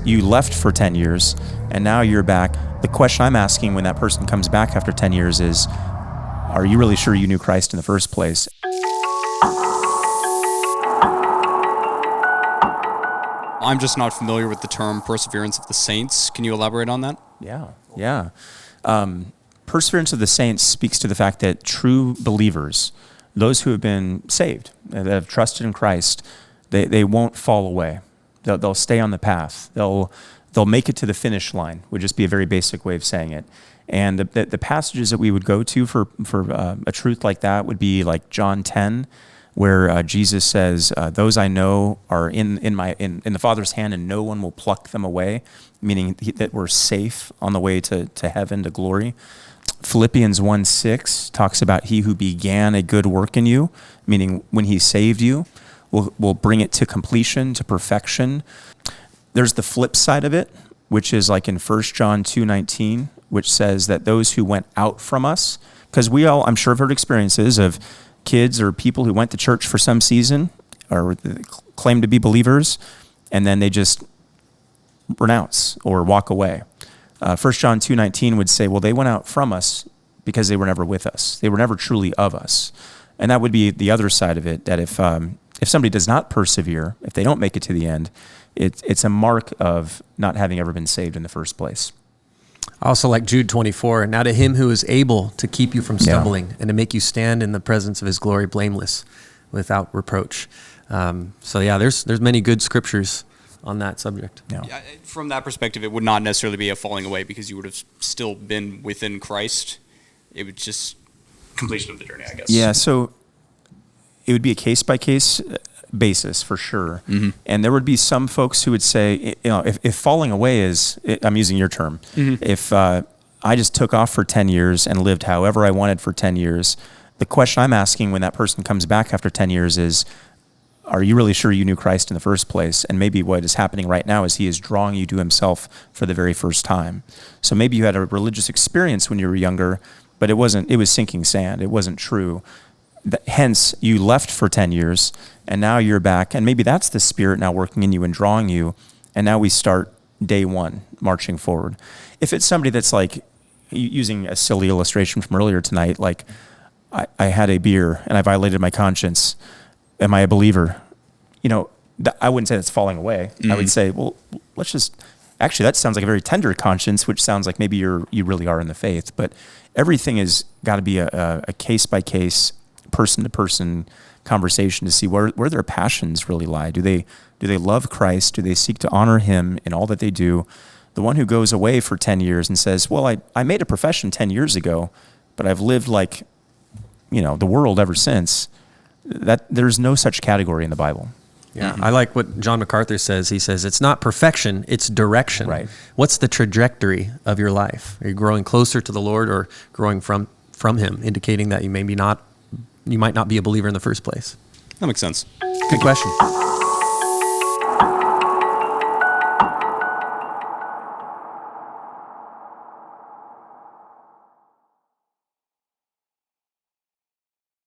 you left for 10 years and now you're back. The question I'm asking when that person comes back after 10 years is, are you really sure you knew Christ in the first place? I'm just not familiar with the term perseverance of the saints. Can you elaborate on that? Yeah. Perseverance of the saints speaks to the fact that true believers, those who have been saved, that have trusted in Christ, they won't fall away. They'll stay on the path. They'll make it to the finish line, would just be a very basic way of saying it. And the passages that we would go to for a truth like that would be like John 10, where Jesus says, "Those I know are in the Father's hand, and no one will pluck them away," meaning that we're safe on the way to heaven, to glory. Philippians 1:6 talks about he who began a good work in you, meaning when he saved you, will bring it to completion, to perfection. There's the flip side of it, which is like in 1 John 2:19, which says that those who went out from us, because we all, I'm sure, have heard experiences of kids or people who went to church for some season or claim to be believers, and then they just renounce or walk away. 1 John 2:19 would say, well, they went out from us because they were never with us. They were never truly of us. And that would be the other side of it, that if somebody does not persevere, if they don't make it to the end, it's a mark of not having ever been saved in the first place. I also like Jude 24. Now to him who is able to keep you from stumbling and to make you stand in the presence of his glory blameless, without reproach. There's many good scriptures on that subject. Yeah, from that perspective, it would not necessarily be a falling away because you would have still been within Christ. It would just completion of the journey, I guess. Yeah, so it would be a case-by-case basis for sure. Mm-hmm. And there would be some folks who would say, if falling away is, I'm using your term, if I just took off for 10 years and lived however I wanted for 10 years, the question I'm asking when that person comes back after 10 years is, are you really sure you knew Christ in the first place? And maybe what is happening right now is he is drawing you to himself for the very first time. So maybe you had a religious experience when you were younger, but it was sinking sand. It wasn't true. Hence, you left for 10 years, and now you're back, and maybe that's the Spirit now working in you and drawing you, and now we start day one, marching forward. If it's somebody that's like, using a silly illustration from earlier tonight, like, I had a beer, and I violated my conscience. Am I a believer? I wouldn't say that's falling away. Mm-hmm. I would say, well, actually, that sounds like a very tender conscience, which sounds like maybe you really are in the faith, but everything has got to be a case-by-case, person-to-person conversation to see where their passions really lie. Do they love Christ? Do they seek to honor him in all that they do? The one who goes away for 10 years and says, well, I made a profession 10 years ago, but I've lived like, the world ever since, that there's no such category in the Bible. Yeah, mm-hmm. I like what John MacArthur says. He says, it's not perfection, it's direction. Right. What's the trajectory of your life? Are you growing closer to the Lord or growing from him, indicating that you might not be a believer in the first place? That makes sense. Good question.